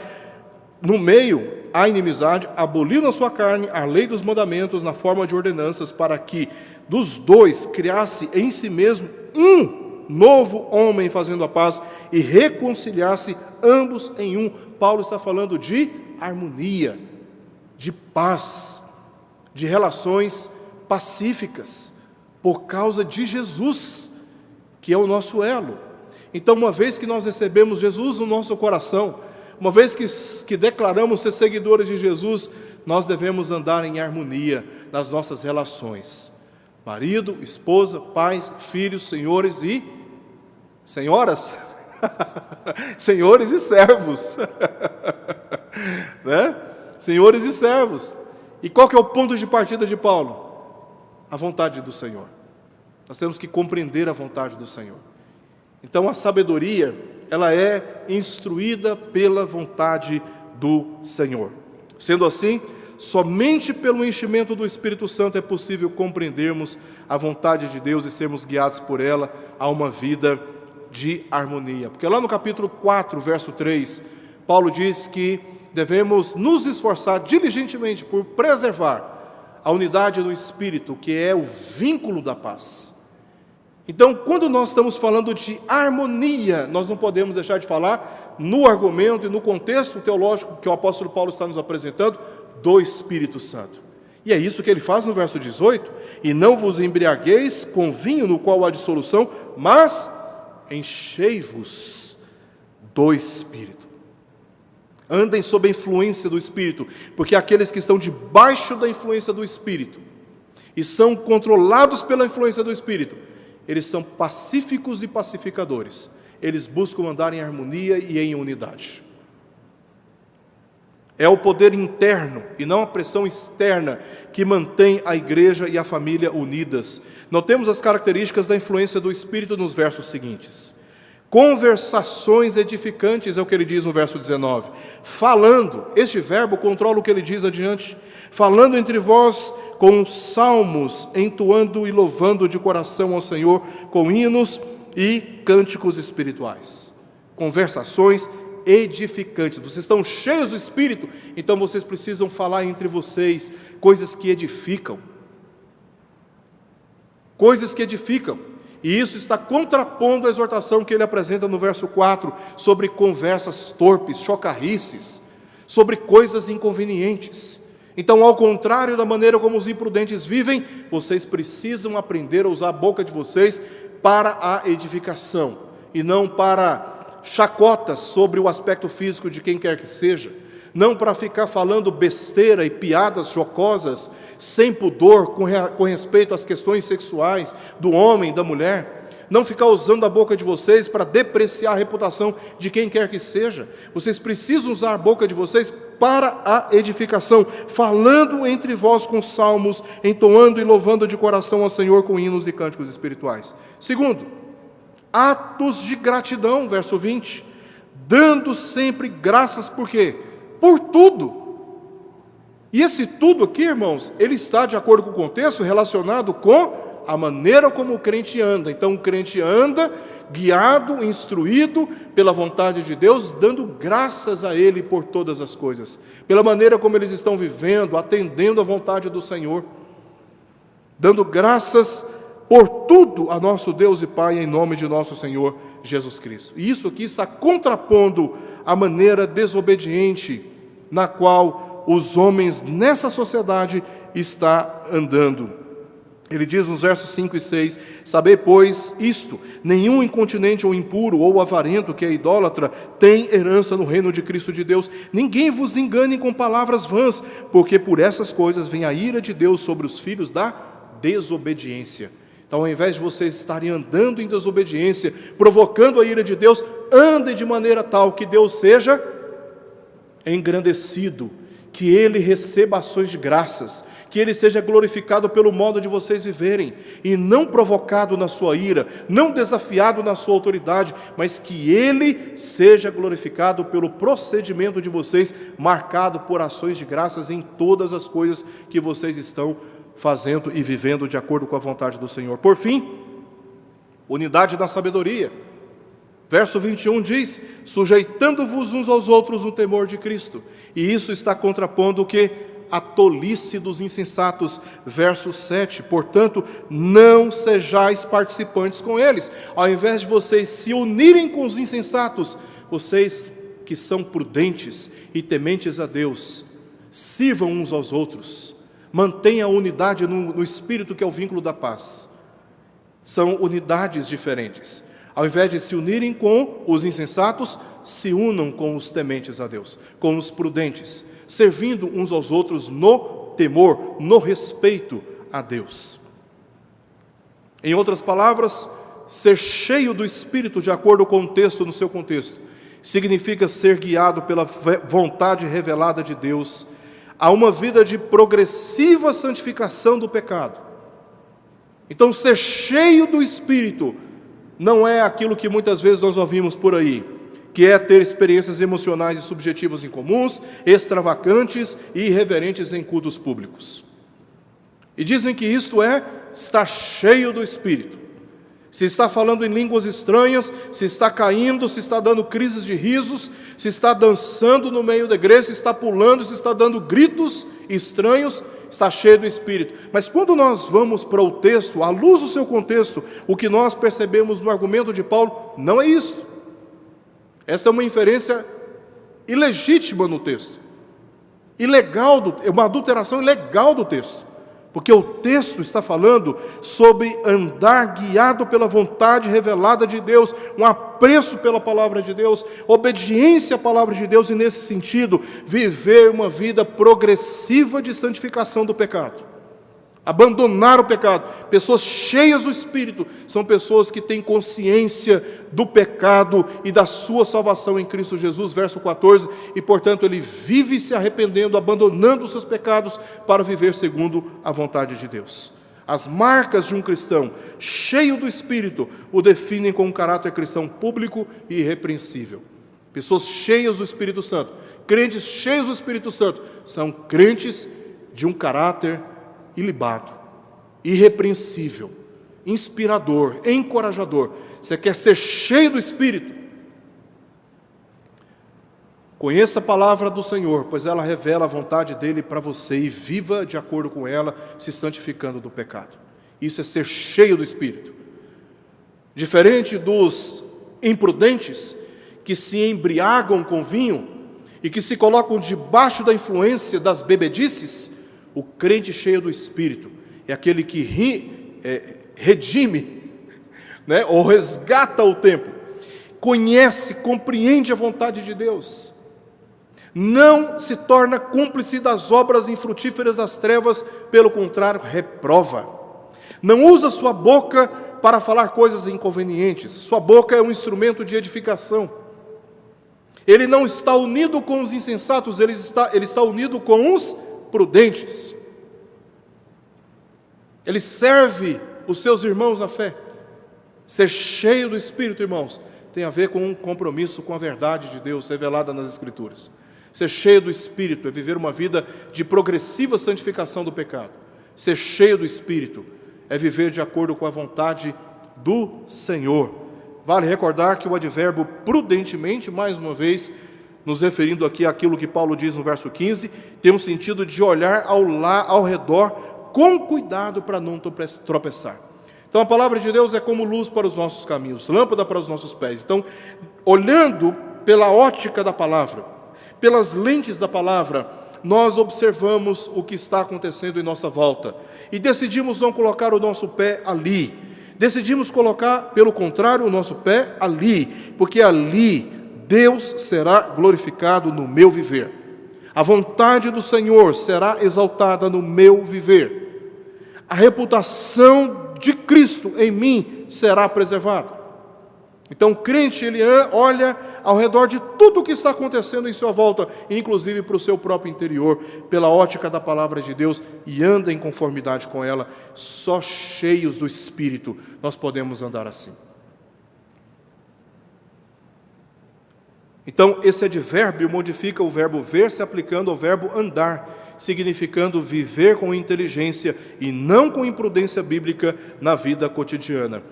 a inimizade, aboliu na sua carne a lei dos mandamentos na forma de ordenanças, para que dos dois criasse em si mesmo um novo homem, fazendo a paz, e reconciliasse ambos em um. Paulo está falando de harmonia, de paz, de relações pacíficas, por causa de Jesus, que é o nosso elo. Então, uma vez que nós recebemos Jesus no nosso coração, uma vez que declaramos ser seguidores de Jesus, nós devemos andar em harmonia nas nossas relações. Marido, esposa, pais, filhos, senhores e senhoras, senhores e servos, né? Senhores e servos. E qual que é o ponto de partida de Paulo? A vontade do Senhor. Nós temos que compreender a vontade do Senhor. Então a sabedoria, ela é instruída pela vontade do Senhor. Sendo assim, somente pelo enchimento do Espírito Santo é possível compreendermos a vontade de Deus e sermos guiados por ela a uma vida de harmonia. Porque lá no capítulo 4, verso 3, Paulo diz que devemos nos esforçar diligentemente por preservar a unidade do Espírito, que é o vínculo da paz. Então, quando nós estamos falando de harmonia, nós não podemos deixar de falar no argumento e no contexto teológico que o apóstolo Paulo está nos apresentando, do Espírito Santo. E é isso que ele faz no verso 18: e não vos embriagueis com vinho no qual há dissolução, mas enchei-vos do Espírito. Andem sob a influência do Espírito, porque aqueles que estão debaixo da influência do Espírito e são controlados pela influência do Espírito, eles são pacíficos e pacificadores. Eles buscam andar em harmonia e em unidade. É o poder interno e não a pressão externa que mantém a igreja e a família unidas. Notemos as características da influência do Espírito nos versos seguintes. Conversações edificantes é o que ele diz no verso 19. Falando, este verbo controla o que ele diz adiante. Falando entre vós com salmos, entoando e louvando de coração ao Senhor, com hinos e cânticos espirituais. Conversações edificantes. Vocês estão cheios do Espírito, então vocês precisam falar entre vocês coisas que edificam. Coisas que edificam. E isso está contrapondo a exortação que ele apresenta no verso 4, sobre conversas torpes, chocarrices, sobre coisas inconvenientes. Então, ao contrário da maneira como os imprudentes vivem, vocês precisam aprender a usar a boca de vocês para a edificação, e não para chacotas sobre o aspecto físico de quem quer que seja, não para ficar falando besteira e piadas jocosas, sem pudor, com respeito às questões sexuais do homem e da mulher, não ficar usando a boca de vocês para depreciar a reputação de quem quer que seja. Vocês precisam usar a boca de vocês para a edificação, falando entre vós com salmos, entoando e louvando de coração ao Senhor com hinos e cânticos espirituais. Segundo, atos de gratidão, verso 20, dando sempre graças, por quê? Por tudo. E esse tudo aqui, irmãos, ele está de acordo com o contexto relacionado com a maneira como o crente anda. Então o crente anda guiado, instruído pela vontade de Deus, dando graças a Ele por todas as coisas, pela maneira como eles estão vivendo, atendendo à vontade do Senhor, dando graças por tudo a nosso Deus e Pai, em nome de nosso Senhor Jesus Cristo. E isso aqui está contrapondo a maneira desobediente na qual os homens nessa sociedade estão andando. Ele diz nos versos 5 e 6, sabei, pois, isto, nenhum incontinente ou impuro ou avarento que é idólatra tem herança no reino de Cristo de Deus. Ninguém vos engane com palavras vãs, porque por essas coisas vem a ira de Deus sobre os filhos da desobediência. Então, ao invés de vocês estarem andando em desobediência, provocando a ira de Deus, andem de maneira tal que Deus seja engrandecido, que Ele receba ações de graças, que Ele seja glorificado pelo modo de vocês viverem, e não provocado na sua ira, não desafiado na sua autoridade, mas que Ele seja glorificado pelo procedimento de vocês, marcado por ações de graças em todas as coisas que vocês estão fazendo e vivendo de acordo com a vontade do Senhor. Por fim, unidade na sabedoria. Verso 21 diz: sujeitando-vos uns aos outros no temor de Cristo. E isso está contrapondo o que? A tolice dos insensatos. Verso 7, portanto, não sejais participantes com eles. Ao invés de vocês se unirem com os insensatos, vocês que são prudentes e tementes a Deus, sirvam uns aos outros. Mantenha a unidade no espírito, que é o vínculo da paz. São unidades diferentes. Ao invés de se unirem com os insensatos, se unam com os tementes a Deus, com os prudentes, servindo uns aos outros no temor, no respeito a Deus. Em outras palavras, ser cheio do Espírito, de acordo com o texto, no seu contexto, significa ser guiado pela vontade revelada de Deus a uma vida de progressiva santificação do pecado. Então, ser cheio do Espírito não é aquilo que muitas vezes nós ouvimos por aí, que é ter experiências emocionais e subjetivas incomuns, extravagantes e irreverentes em cultos públicos. E dizem que isto é estar cheio do Espírito. Se está falando em línguas estranhas, se está caindo, se está dando crises de risos, se está dançando no meio da igreja, se está pulando, se está dando gritos estranhos, está cheio do Espírito. Mas quando nós vamos para o texto, à luz do seu contexto, o que nós percebemos no argumento de Paulo não é isto. Esta é uma inferência ilegítima no texto, ilegal, é uma adulteração ilegal do texto, porque o texto está falando sobre andar guiado pela vontade revelada de Deus, um apreço pela palavra de Deus, obediência à palavra de Deus, e nesse sentido, viver uma vida progressiva de santificação do pecado. Abandonar o pecado. Pessoas cheias do Espírito são pessoas que têm consciência do pecado e da sua salvação em Cristo Jesus, verso 14, e portanto ele vive se arrependendo, abandonando os seus pecados para viver segundo a vontade de Deus. As marcas de um cristão cheio do Espírito o definem com um caráter cristão público e irrepreensível. Pessoas cheias do Espírito Santo, crentes cheios do Espírito Santo, são crentes de um caráter ilibado, irrepreensível, inspirador, encorajador. Você quer ser cheio do Espírito? Conheça a palavra do Senhor, pois ela revela a vontade dEle para você, e viva de acordo com ela, se santificando do pecado. Isso é ser cheio do Espírito. Diferente dos imprudentes, que se embriagam com vinho e que se colocam debaixo da influência das bebedices, o crente cheio do Espírito é aquele que redime, ou resgata o tempo, conhece, compreende a vontade de Deus, não se torna cúmplice das obras infrutíferas das trevas, pelo contrário, reprova. Não usa sua boca para falar coisas inconvenientes, sua boca é um instrumento de edificação. Ele não está unido com os insensatos, ele está unido com os prudentes. Ele serve os seus irmãos na fé. Ser cheio do Espírito, irmãos, tem a ver com um compromisso com a verdade de Deus revelada nas Escrituras. Ser cheio do Espírito é viver uma vida de progressiva santificação do pecado. Ser cheio do Espírito é viver de acordo com a vontade do Senhor. Vale recordar que o advérbio prudentemente, mais uma vez, nos referindo aqui àquilo que Paulo diz no verso 15, tem um sentido de olhar ao redor com cuidado para não tropeçar. Então a palavra de Deus é como luz para os nossos caminhos, lâmpada para os nossos pés. Então, olhando pela ótica da palavra, pelas lentes da palavra, nós observamos o que está acontecendo em nossa volta e decidimos não colocar o nosso pé ali. Decidimos colocar, pelo contrário, o nosso pé ali, porque ali Deus será glorificado no meu viver. A vontade do Senhor será exaltada no meu viver. A reputação de Cristo em mim será preservada. Então o crente, ele olha ao redor de tudo o que está acontecendo em sua volta, inclusive para o seu próprio interior, pela ótica da palavra de Deus, e anda em conformidade com ela. Só cheios do Espírito nós podemos andar assim. Então esse advérbio modifica o verbo ver, se aplicando ao verbo andar, significando viver com inteligência e não com imprudência bíblica na vida cotidiana.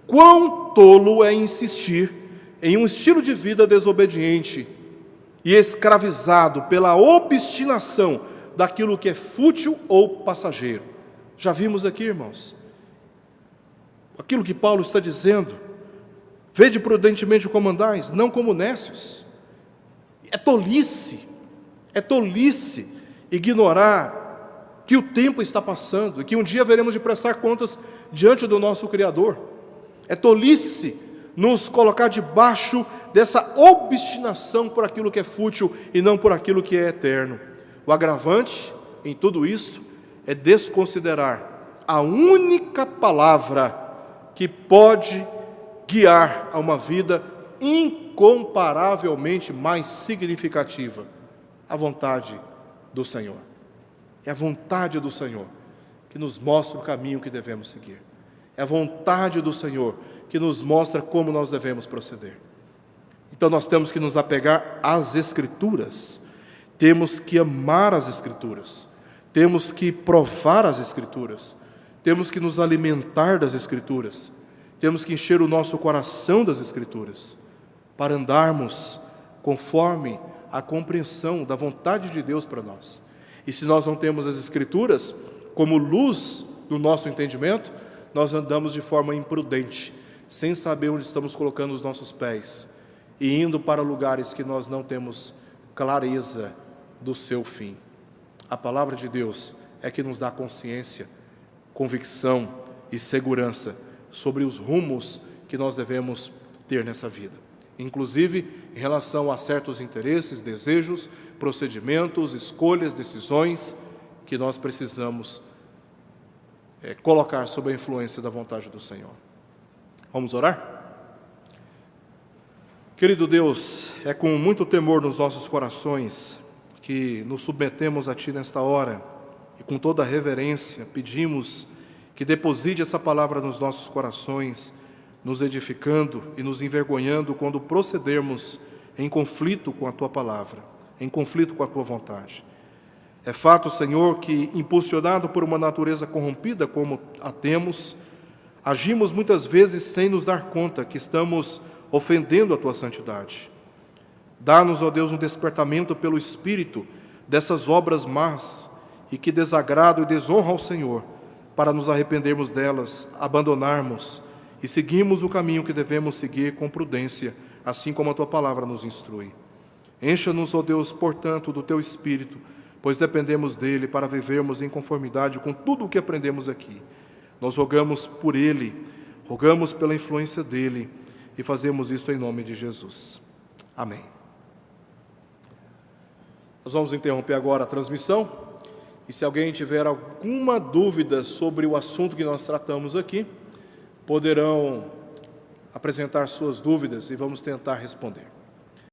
Quão tolo é insistir em um estilo de vida desobediente e escravizado pela obstinação daquilo que é fútil ou passageiro. Já vimos aqui, irmãos, aquilo que Paulo está dizendo: vede prudentemente como andais, não como nécios. É tolice ignorar que o tempo está passando e que um dia veremos de prestar contas diante do nosso Criador. É tolice nos colocar debaixo dessa obstinação por aquilo que é fútil e não por aquilo que é eterno. O agravante em tudo isto é desconsiderar a única palavra que pode guiar a uma vida incomparavelmente mais significativa: a vontade do Senhor. É a vontade do Senhor que nos mostra o caminho que devemos seguir. É a vontade do Senhor que nos mostra como nós devemos proceder. Então nós temos que nos apegar às Escrituras, temos que amar as Escrituras, temos que provar as Escrituras, temos que nos alimentar das Escrituras, temos que encher o nosso coração das Escrituras, para andarmos conforme a compreensão da vontade de Deus para nós. E se nós não temos as Escrituras como luz do nosso entendimento, nós andamos de forma imprudente, sem saber onde estamos colocando os nossos pés, e indo para lugares que nós não temos clareza do seu fim. A palavra de Deus é que nos dá consciência, convicção e segurança sobre os rumos que nós devemos ter nessa vida, inclusive em relação a certos interesses, desejos, procedimentos, escolhas, decisões que nós precisamos colocar sob a influência da vontade do Senhor. Vamos orar? Querido Deus, é com muito temor nos nossos corações que nos submetemos a Ti nesta hora, e com toda reverência pedimos que deposite essa palavra nos nossos corações, nos edificando e nos envergonhando quando procedermos em conflito com a Tua palavra, em conflito com a Tua vontade. É fato, Senhor, que, impulsionado por uma natureza corrompida como a temos, agimos muitas vezes sem nos dar conta que estamos ofendendo a Tua santidade. Dá-nos, ó Deus, um despertamento pelo Espírito dessas obras más e que desagradam e desonram ao Senhor, para nos arrependermos delas, abandonarmos e seguirmos o caminho que devemos seguir com prudência, assim como a Tua palavra nos instrui. Encha-nos, ó Deus, portanto, do Teu Espírito, pois dependemos dele para vivermos em conformidade com tudo o que aprendemos aqui. Nós rogamos por ele, rogamos pela influência dele e fazemos isto em nome de Jesus. Amém. Nós vamos interromper agora a transmissão, e se alguém tiver alguma dúvida sobre o assunto que nós tratamos aqui, poderão apresentar suas dúvidas e vamos tentar responder.